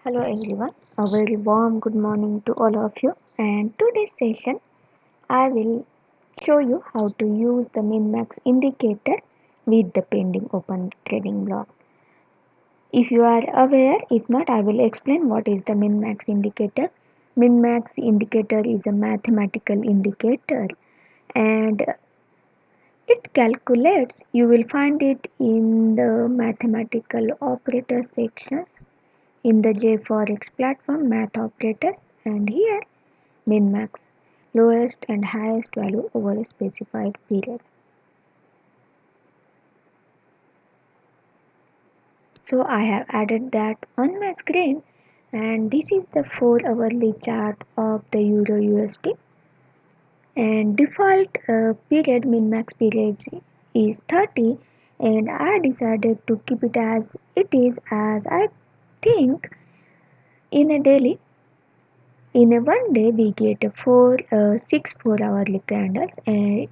Hello everyone, a very warm good morning to all of you. And today's session, I will show you how to use the min-max indicator with the pending open trading block. If you are aware, if not, I will explain what is the min-max indicator. Min-max indicator is a mathematical indicator and it calculates. You will find it in the mathematical operator sections in the JForex platform math operators, and here min max lowest and highest value over a specified period. So I have added that on my screen, and this is the 4 hourly chart of the Euro USD, and default period min max period is 30, and I decided to keep it as it is, as I think in a daily, in a one day we get six 4 hourly candles, and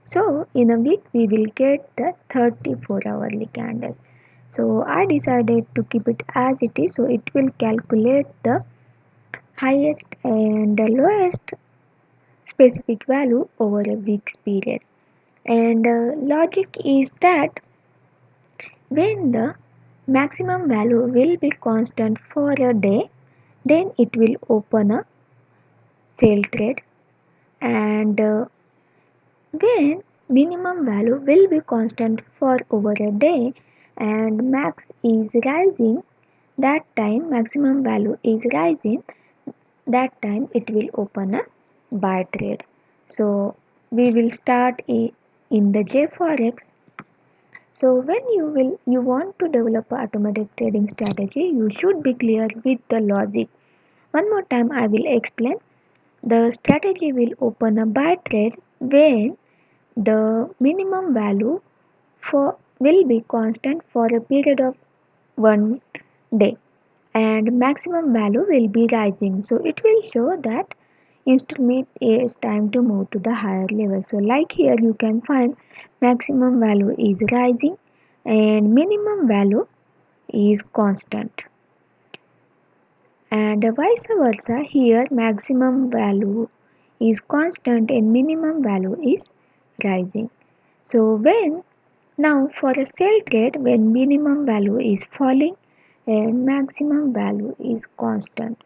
so in a week we will get the 34 hourly candles. So I decided to keep it as it is, so it will calculate the highest and the lowest specific value over a week's period. And logic is that when the maximum value will be constant for a day, then it will open a sale trade, and when minimum value will be constant for over a day and max is rising, that time maximum value is rising, that time it will open a buy trade. So we will start in the JForex. So when you want to develop an automatic trading strategy, you should be clear with the logic. One more time I will explain. The strategy will open a buy trade when the minimum value for will be constant for a period of one day and maximum value will be rising. So it will show that instrument is time to move to the higher level. So like here you can find maximum value is rising and minimum value is constant, and vice versa. Here maximum value is constant and minimum value is rising. So when now for a sell trade, when minimum value is falling and maximum value is constant,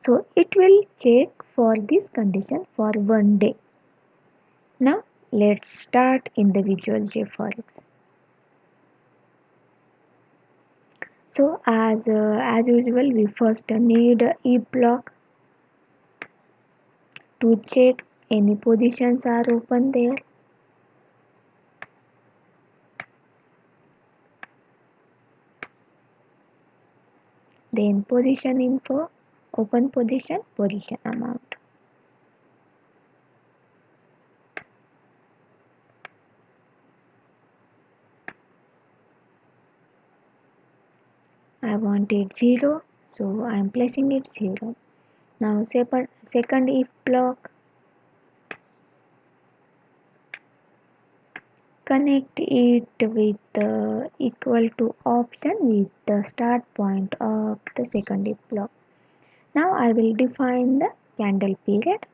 so it will check for this condition for one day. Now let's start in the visual JForex. So as usual, we first need E block to check any positions are open there. Then position info, open position, position amount. I want it 0, so I am placing it 0. Now second if block, connect it with the equal to option with the start point of the second if block. Now I will define the candle period,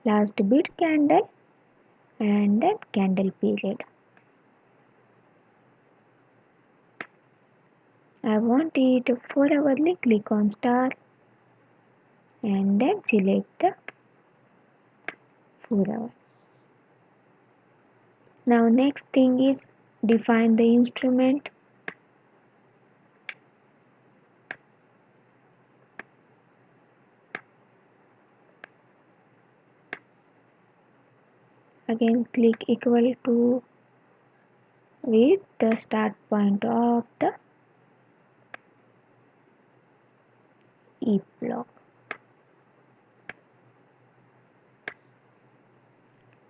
last bid candle and then candle period. I want it 4 hourly, click on star and then select the 4 hour. Now next thing is define the instrument. Again click equal to with the start point of the E block.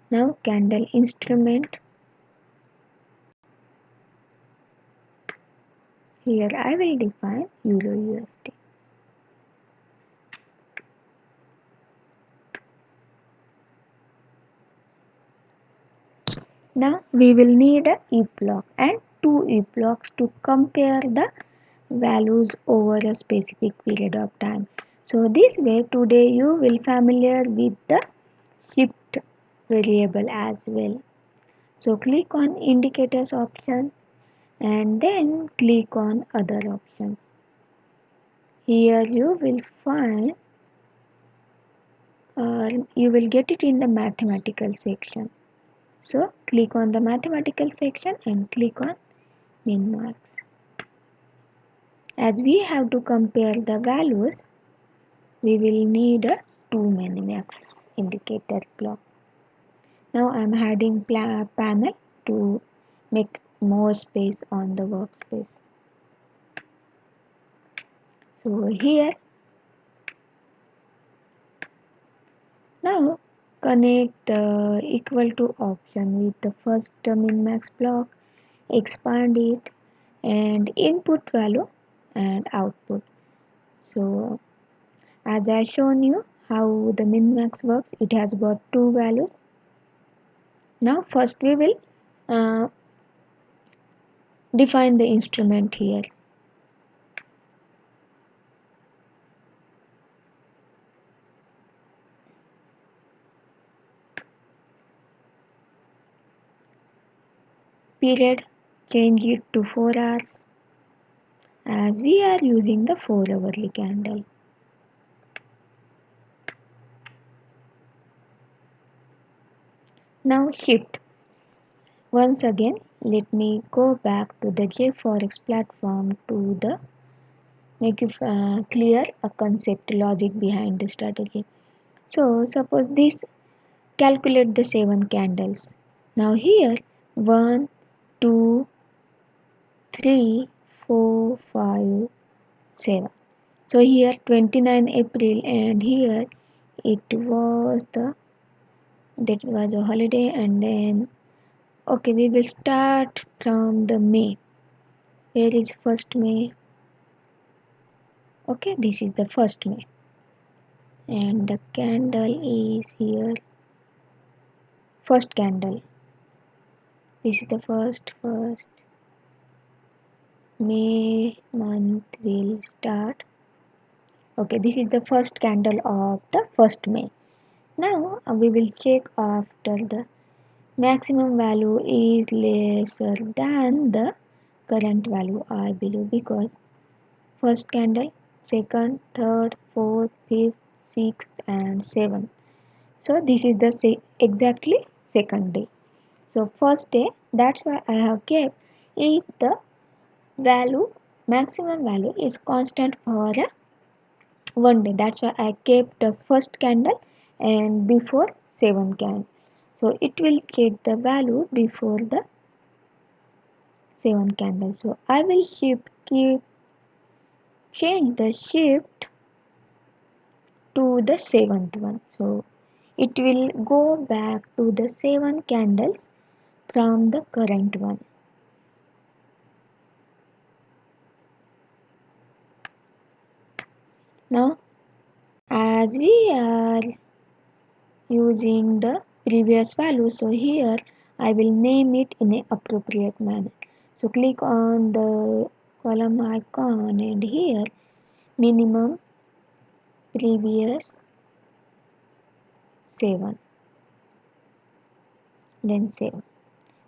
Now candle instrument. Here I will define Euro USD. Now we will need a E block and two E blocks to compare the values over a specific period of time. So this way today you will familiar with the shift variable as well. So click on indicators option and then click on other options. Here you will find you will get it in the mathematical section. So click on the mathematical section and click on min marks. As we have to compare the values, we will need a 2 min max indicator block. Now I am adding panel to make more space on the workspace. So here, now connect the equal to option with the first min max block, expand it and input value and output. So as I shown you how the min max works, it has got two values. Now first we will define the instrument here. Period, change it to 4 hours as we are using the 4 hourly candle. Now shift. Once again, let me go back to the JForex platform to the make you clear a concept logic behind the strategy. So suppose this calculate the 7 candles. Now here 1, 2, 3, 4, 5, 7. So here 29 April and here it was the that was a holiday and then okay we will start from the May. Where is 1st May? Okay, this is the 1st May and the candle is here first candle. This is the first May month will start. Okay, this is the first candle of the 1st May. Now we will check after the maximum value is lesser than the current value I believe because first candle, second, third, fourth, fifth, sixth and seventh. So this is the exactly second day. So first day, that's why I have kept if the value maximum value is constant for a one day. That's why I kept the first candle and before 7 candle. So it will check the value before the 7 candle. So I will change the shift to the 7th one. So it will go back to the 7 candles from the current one. Now as we are using the previous value, so here I will name it in an appropriate manner. So click on the column icon and here minimum previous 7 then save.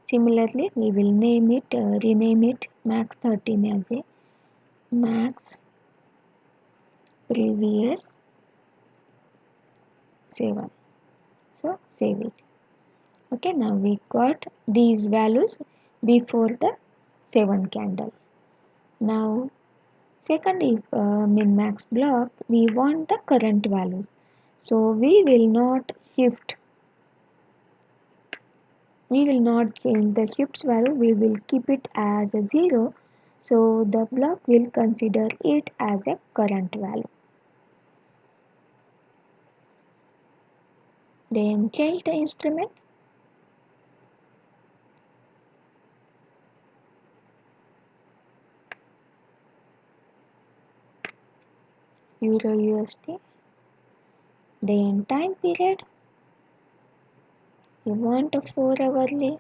Similarly we will name it rename it max 13 as a max previous 7. So save it. Okay, now we got these values before the 7 candle. Now second if min max block we want the current values. So we will not change the shifts value, we will keep it as a 0. So the block will consider it as a current value. Then change the instrument. Euro USD. Then time period. You want a 4 hourly.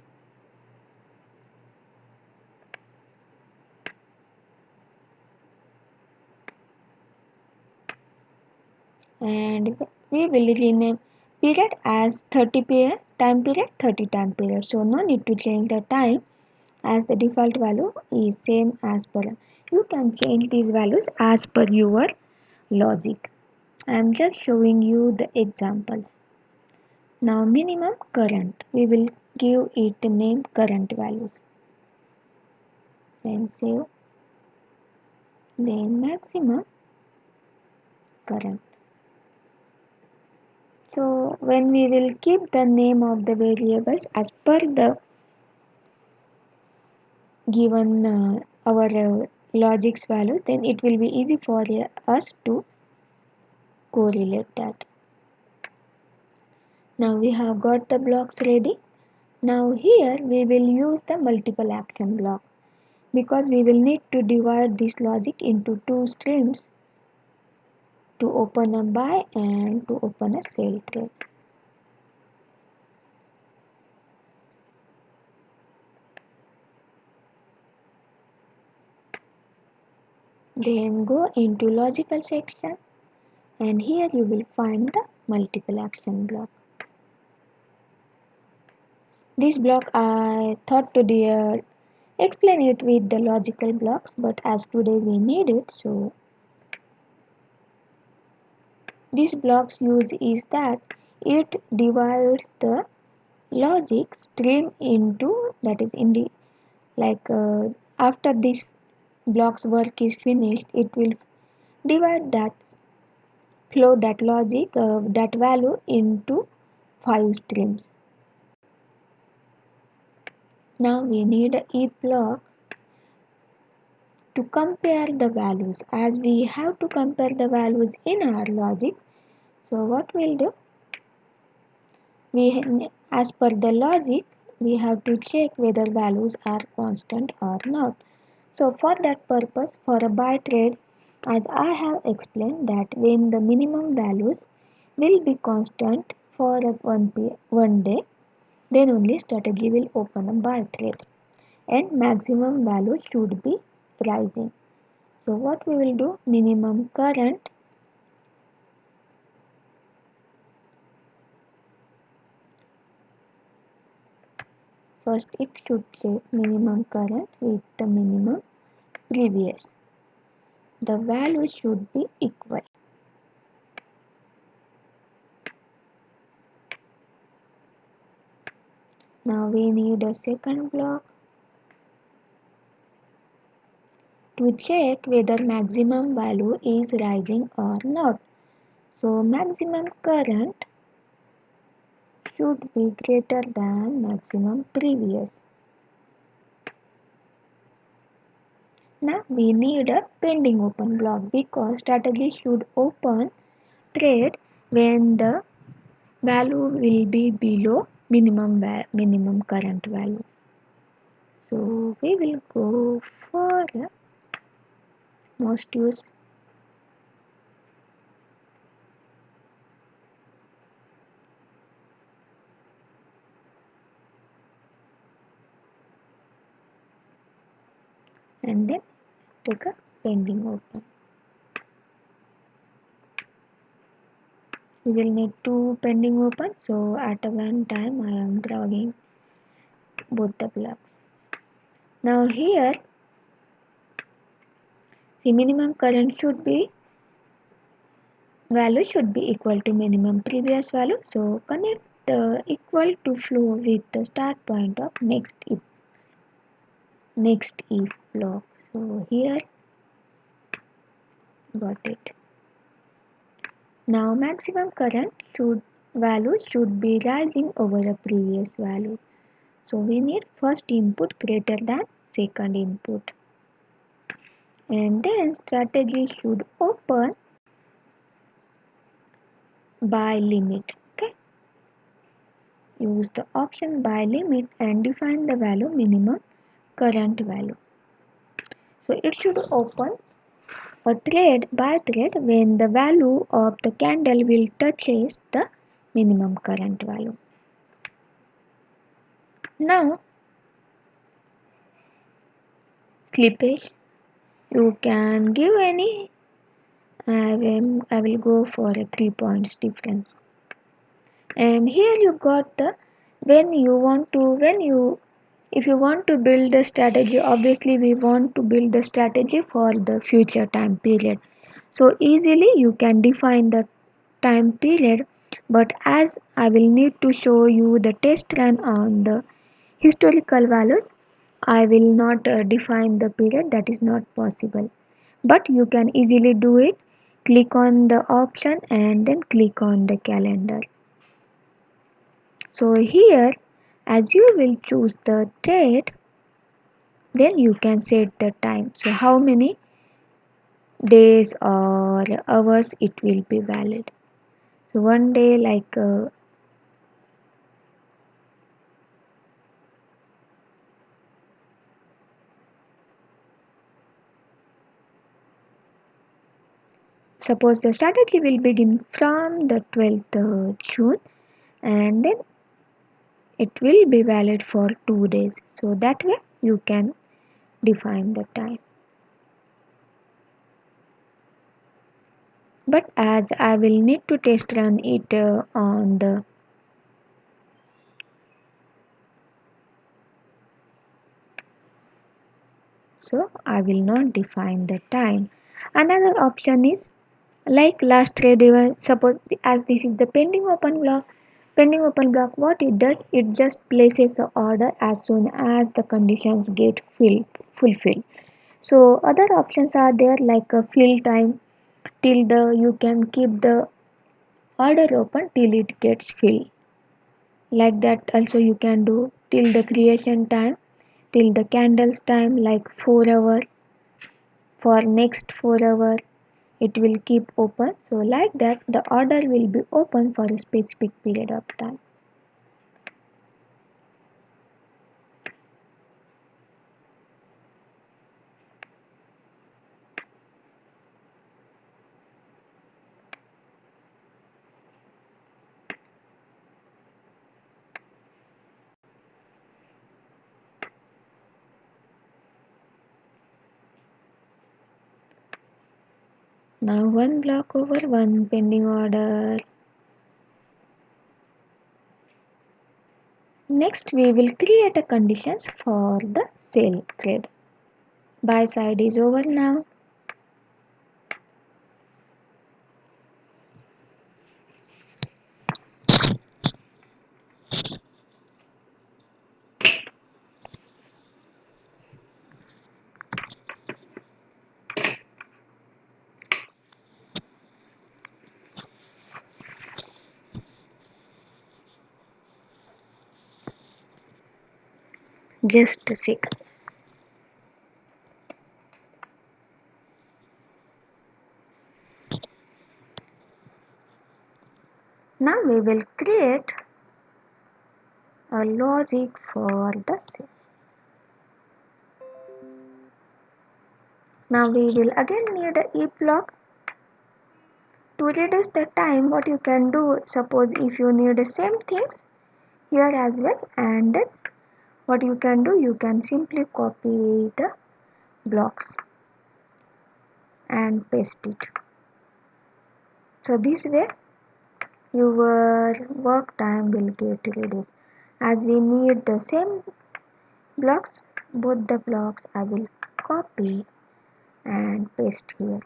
and we will rename period as 30 period, time period 30 time period. So no need to change the time as the default value is same as per. You can change these values as per your logic. I am just showing you the examples. Now minimum current, we will give it a name current values. Then save. Then maximum current. So when we will keep the name of the variables as per the given our logic's values, then it will be easy for us to correlate that. Now we have got the blocks ready. Now here we will use the multiple action block because we will need to divide this logic into two streams to open a buy and to open a sell trade. Then go into logical section and here you will find the multiple action block. This block I thought to explain it with the logical blocks, but as today we need it, so this block's use is that it divides the logic stream into, that is in the after this block's work is finished, it will divide that flow that logic that value into 5 streams. Now we need a if block to compare the values, as we have to compare the values in our logic. So what we'll do, as per the logic we have to check whether values are constant or not. So for that purpose, for a buy trade, as I have explained that when the minimum values will be constant for one day, then only strategy will open a buy trade and maximum value should be rising. So what we will do, minimum current first it should check minimum current with the minimum previous. The value should be equal. Now we need a second block to check whether maximum value is rising or not. So maximum current should be greater than maximum previous. Now we need a pending open block because strategy should open trade when the value will be below minimum current value. So we will go for most use. And then take a pending open. We will need two pending open, so at one time I am drawing both the blocks. Now here the minimum current should be value should be equal to minimum previous value, so connect the equal to flow with the start point of next if block. So here got it. Now maximum current value should be rising over a previous value. So we need first input greater than second input. And then strategy should open buy limit. Okay. Use the option buy limit and define the value minimum current value. So it should open a buy trade when the value of the candle will touches the minimum current value. Now slippage, you can give any I will go for a 3 points difference. And here you got the when you if you want to build the strategy, obviously we want to build the strategy for the future time period. So easily you can define the time period, but as I will need to show you the test run on the historical values, I will not define the period, that is not possible. But you can easily do it. Click on the option and then click on the calendar. So here, as you will choose the date, then you can set the time. So how many days or hours it will be valid. So one day, like suppose the strategy will begin from the 12th June, and then it will be valid for 2 days. So that way you can define the time. But as I will need to test run it on the so I will not define the time. Another option is like last trade event. Suppose as this is the pending open block, what it does, it just places the order as soon as the conditions get fulfilled. So other options are there like a fill time till the you can keep the order open till it gets filled. Like that also you can do till the creation time, till the candles time, like 4 hour, for next 4 hour it will keep open. So like that the order will be open for a specific period of time. Now one block over one pending order. Next we will create a conditions for the sell trade. Buy side is over now. Just a second. Now we will create a logic for the sell. Now we will again need a if block. To reduce the time, what you can do, suppose if you need the same things here as well, and then what you can do, you can simply copy the blocks and paste it. So this way your work time will get reduced. As we need the same blocks, both the blocks I will copy and paste here.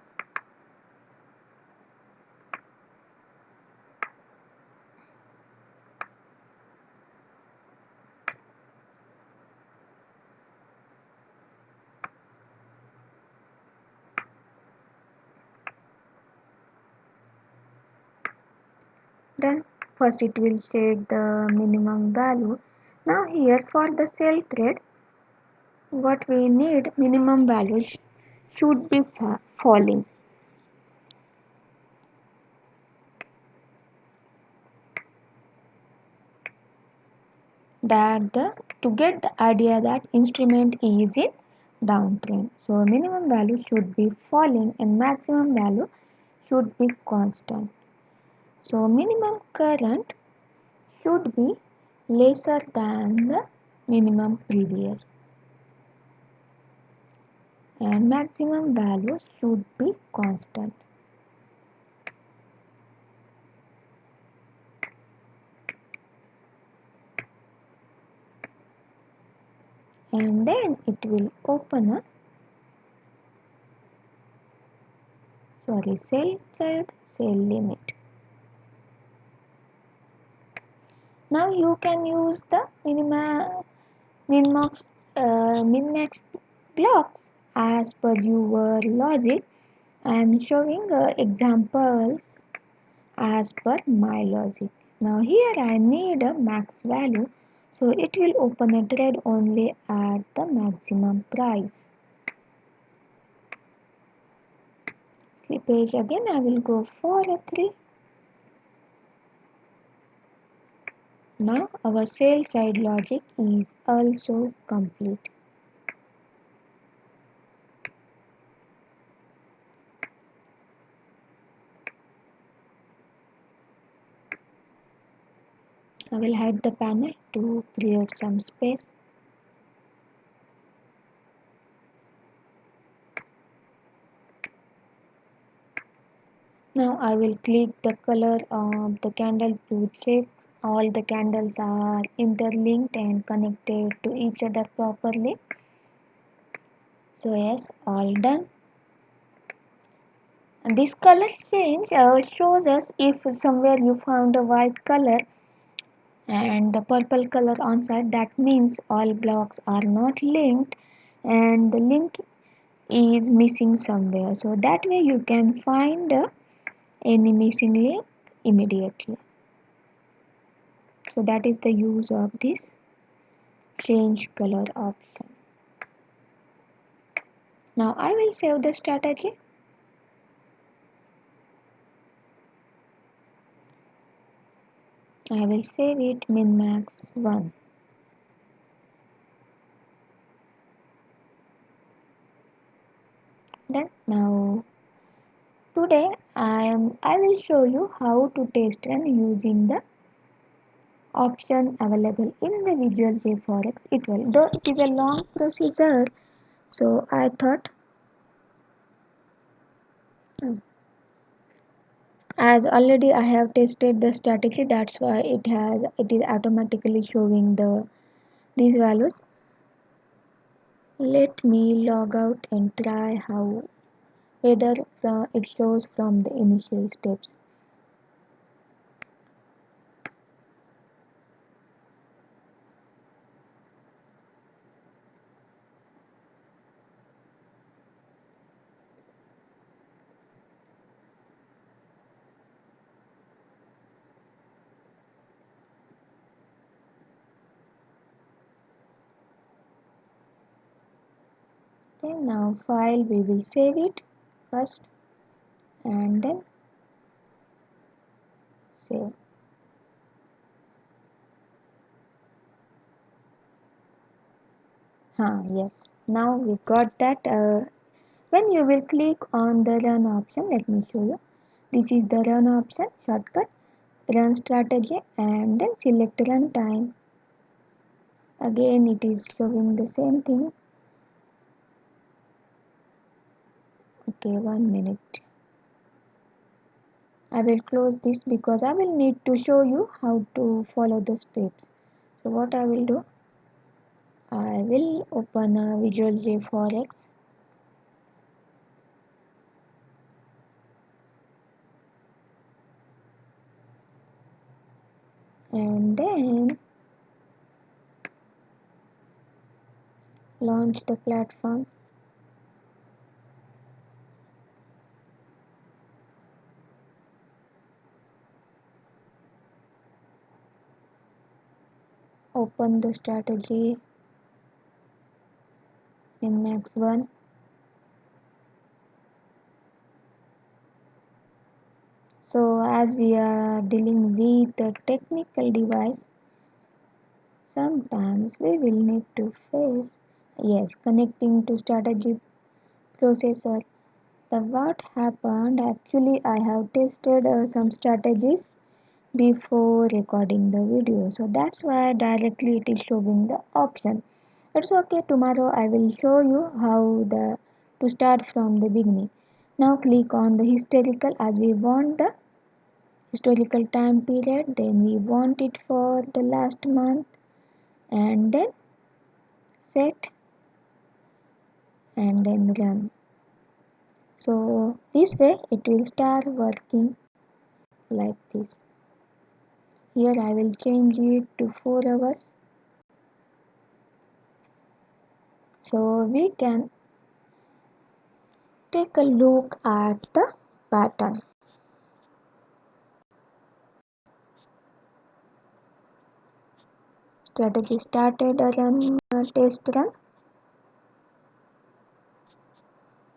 Then first it will check the minimum value. Now here for the sell trade, what we need, minimum values should be falling. That the to get the idea that instrument is in downtrend. So minimum value should be falling and maximum value should be constant. So minimum current should be lesser than the minimum previous, and maximum value should be constant. and then it will open a cell child, cell limit. Now you can use the min-max blocks as per your logic. I am showing examples as per my logic. Now here I need a max value, so it will open a thread only at the maximum price. Slippage again, I will go for a 3. Now our sale side logic is also complete. I will hide the panel to create some space. Now I will click the color of the candle to check all the candles are interlinked and connected to each other properly. So yes, all done. And this color change shows us if somewhere you found a white color and the purple color on side, that means all blocks are not linked and the link is missing somewhere. So that way you can find any missing link immediately. So that is the use of this change color option. Now I will save the strategy. I will save it min-max 1. Then now today I will show you how to test run using the option available in the Visual J Forex It though it is a long procedure, so I thought as already I have tested the strategy, that's why it is automatically showing these values. Let me log out and try how whether it shows from the initial steps. Then now file we will save it first and then save. Yes, now we got that. When you will click on the run option, let me show you. This is the run option shortcut, run strategy, and then select run time. Again it is showing the same thing. Okay, 1 minute. I will close this because I will need to show you how to follow the steps. So what I will do, I will open a Visual J Forex. And then launch the platform. Open the strategy in Max 1. So as we are dealing with a technical device, sometimes we will need to face, yes, connecting to strategy processor. The what happened actually I have tested some strategies before recording the video, so that's why directly it is showing the option. It's okay, tomorrow I will show you how to start from the beginning. Now click on the historical as we want the historical time period, then we want it for the last month and then set and then run. So this way it will start working like this. Here I will change it to 4 hours. So we can take a look at the pattern. Strategy started a test run.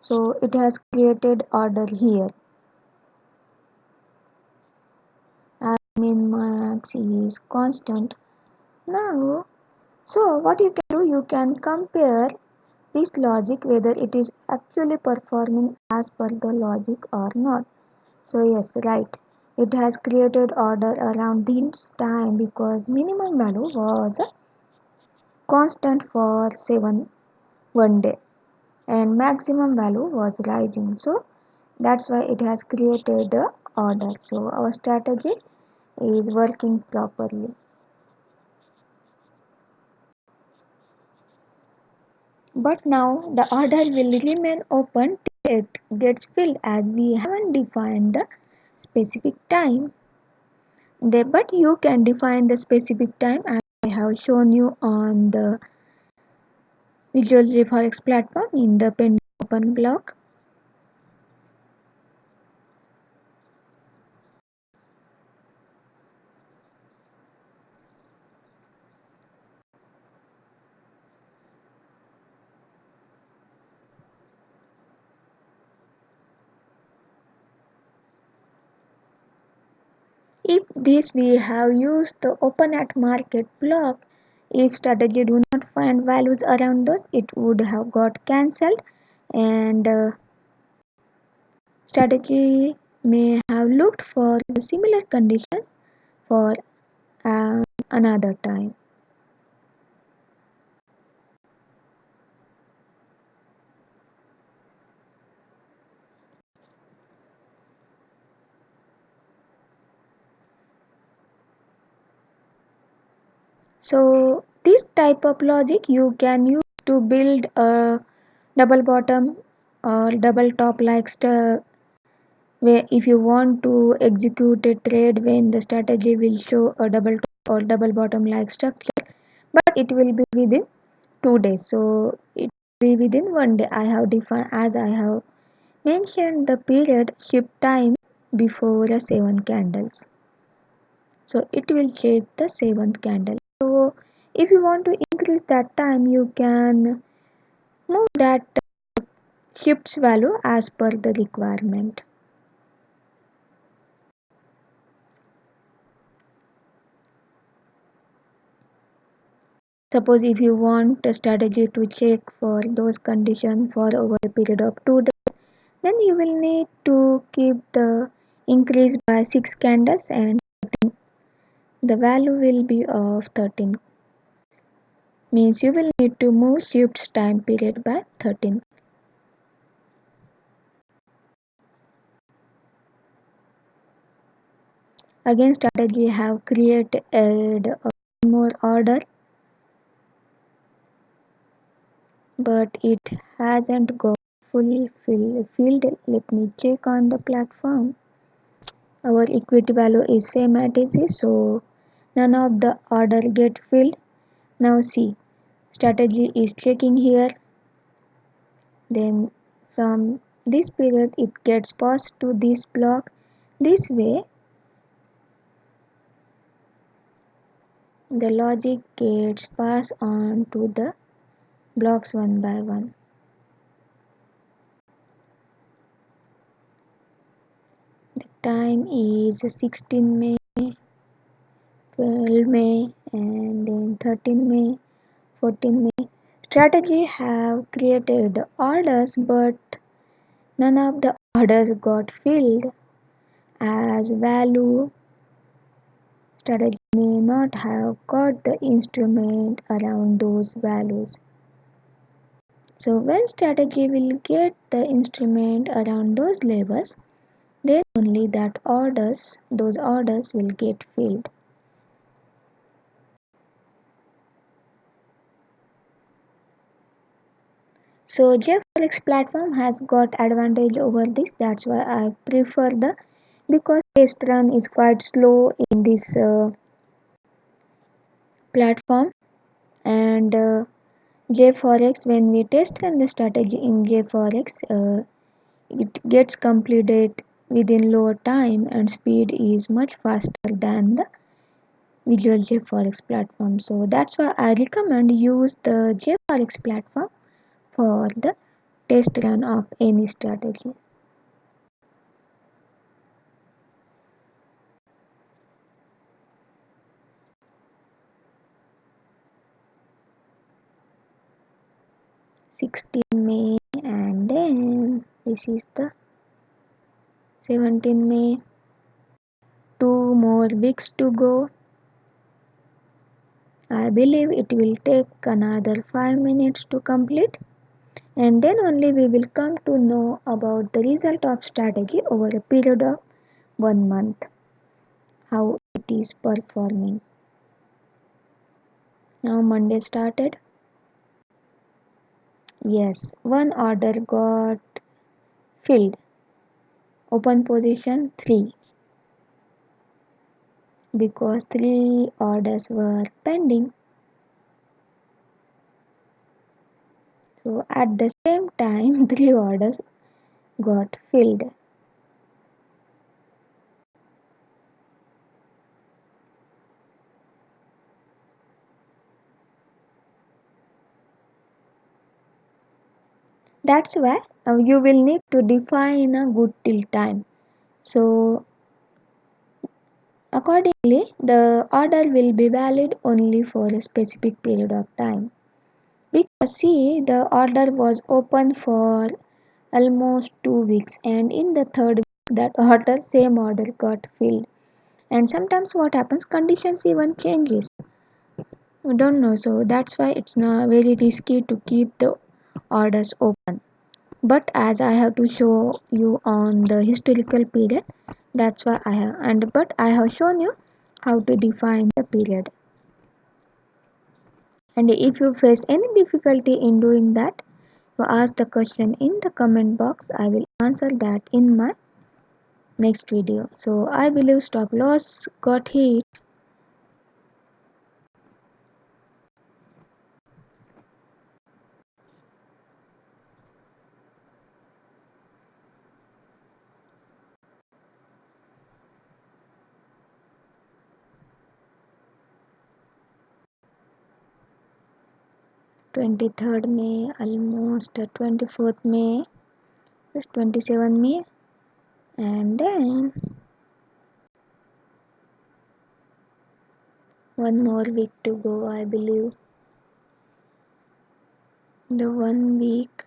So it has created order here. As min max is constant. Now, so what you can do, you can compare this logic whether it is actually performing as per the logic or not. So yes, right. It has created order around this time because minimum value was constant for 1 day and maximum value was rising. So that's why it has created a order. So our strategy is working properly. But now the order will remain open till it gets filled as we haven't defined the specific time. But you can define the specific time as I have shown you on the Visual JForex platform in the pending open block. If this we have used the open at market block, if strategy do not find values around those, it would have got cancelled and strategy may have looked for similar conditions for another time. So this type of logic you can use to build a double bottom or double top like where if you want to execute a trade when the strategy will show a double top or double bottom like structure, but it will be within 2 days. So it will be within 1 day. I have defined as I have mentioned the period shift time before the 7 candles. So it will check the 7th candle. So if you want to increase that time, you can move that shifts value as per the requirement. Suppose if you want a strategy to check for those conditions for over a period of 2 days, then you will need to keep the increase by 6 candles and the value will be of 13. Means you will need to move shifts time period by 13. Again strategy have created more order, but it hasn't got filled. Let me check on the platform. Our equity value is same as it is, so none of the order get filled. Now see, strategy is checking here, then from this period it gets passed to this block. This way the logic gets passed on to the blocks one by one. The time is 16 May, 12 May and then 13 May, 14 May. Strategy have created orders, but none of the orders got filled as value. Strategy may not have got the instrument around those values. So when strategy will get the instrument around those levels, then only those orders will get filled. . So JForex platform has got advantage over this. That's why I prefer the because test run is quite slow in this platform and JForex when we test run the strategy in JForex it gets completed within lower time and speed is much faster than the visual JForex platform. So that's why I recommend use the JForex platform for the test run of any strategy. 16 May and then this is the 17 May. 2 more weeks to go. I believe it will take another 5 minutes to complete and then only we will come to know about the result of strategy over a period of 1 month, how it is performing. Now Monday started. Yes, one order got filled. Open position 3 because 3 orders were pending. So at the same time 3 orders got filled. That's why you will need to define a good till time. So accordingly, the order will be valid only for a specific period of time. Because see, the order was open for almost 2 weeks, and in the third week, that same order got filled. And sometimes what happens, conditions even changes. We don't know, so that's why it's not very risky to keep the orders open. But as I have to show you on the historical period, that's why I have but I have shown you how to define the period. And if you face any difficulty in doing that, you ask the question in the comment box. I will answer that in my next video. So I believe stop loss got hit. 23rd May, almost 24th May, just 27 May, and then 1 more week to go, I believe. The 1 week,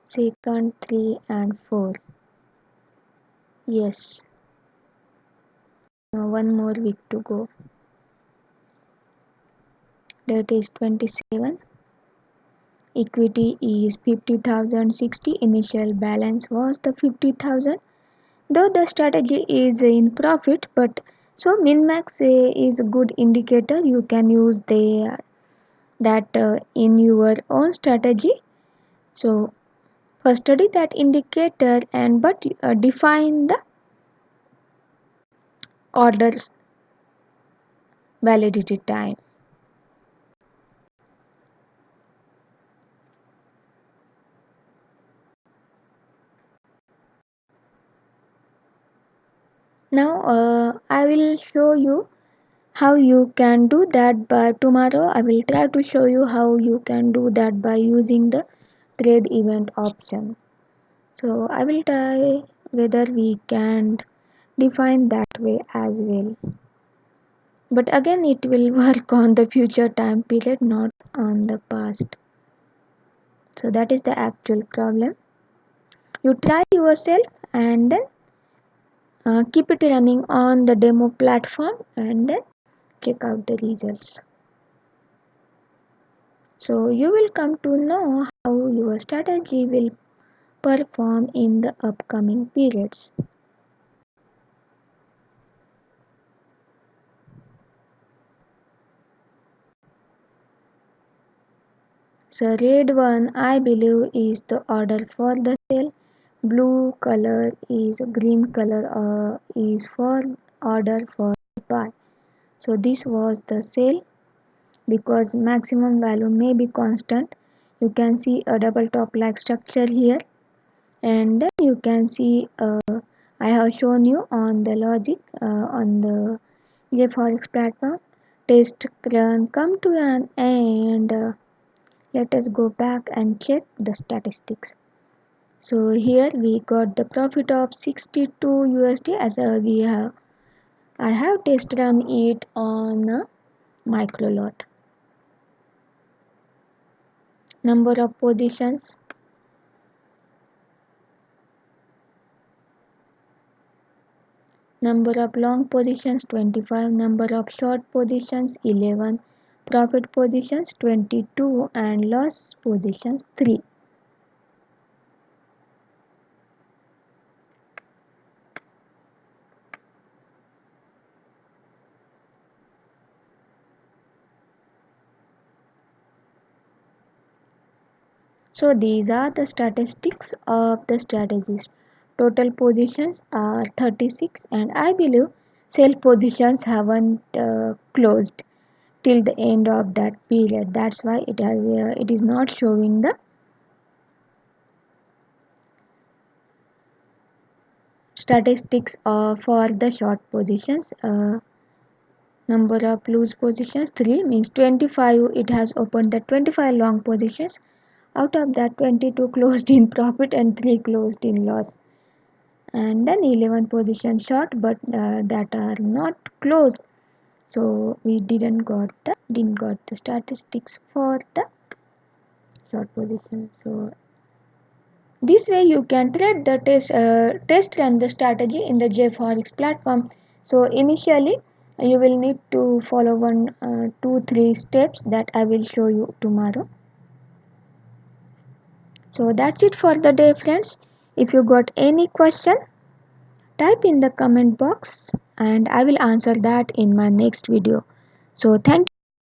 second, 3 and 4. Yes, 1 more week to go. That is 27. Equity is 50,060. Initial balance was the 50,000. Though the strategy is in profit, but so min max is a good indicator. You can use that in your own strategy. So first study that indicator and but define the orders validity time. Now I will show you how you can do that by tomorrow. I will try to show you how you can do that by using the trade event option. So I will try whether we can define that way as well. But again it will work on the future time period, not on the past. So that is the actual problem. You try yourself and then keep it running on the demo platform and then check out the results. So you will come to know how your strategy will perform in the upcoming periods. So red one I believe is the order for the sale, blue color is green color is for order for buy. So this was the sale because maximum value may be constant. You can see a double top like structure here, and then you can see I have shown you on the logic on the forex platform. Test run come to an end. Let us go back and check the statistics. So here we got the profit of 62 USD as we have. I have test run it on a micro lot. Number of positions, number of long positions 25, number of short positions 11, profit positions 22 and loss positions 3. So these are the statistics of the strategist. Total positions are 36 and I believe sell positions haven't closed till the end of that period. That's why it is not showing the statistics for the short positions. Number of loose positions 3 means 25. It has opened the 25 long positions. Out of that 22 closed in profit and 3 closed in loss. And then 11 position short but that are not closed, so we didn't got the statistics for the short position. So this way you can trade the test run the strategy in the JForex platform. So initially you will need to follow one 2 3 steps that I will show you tomorrow. So that's it for the day, friends. If you got any question, type in the comment box and I will answer that in my next video. So thank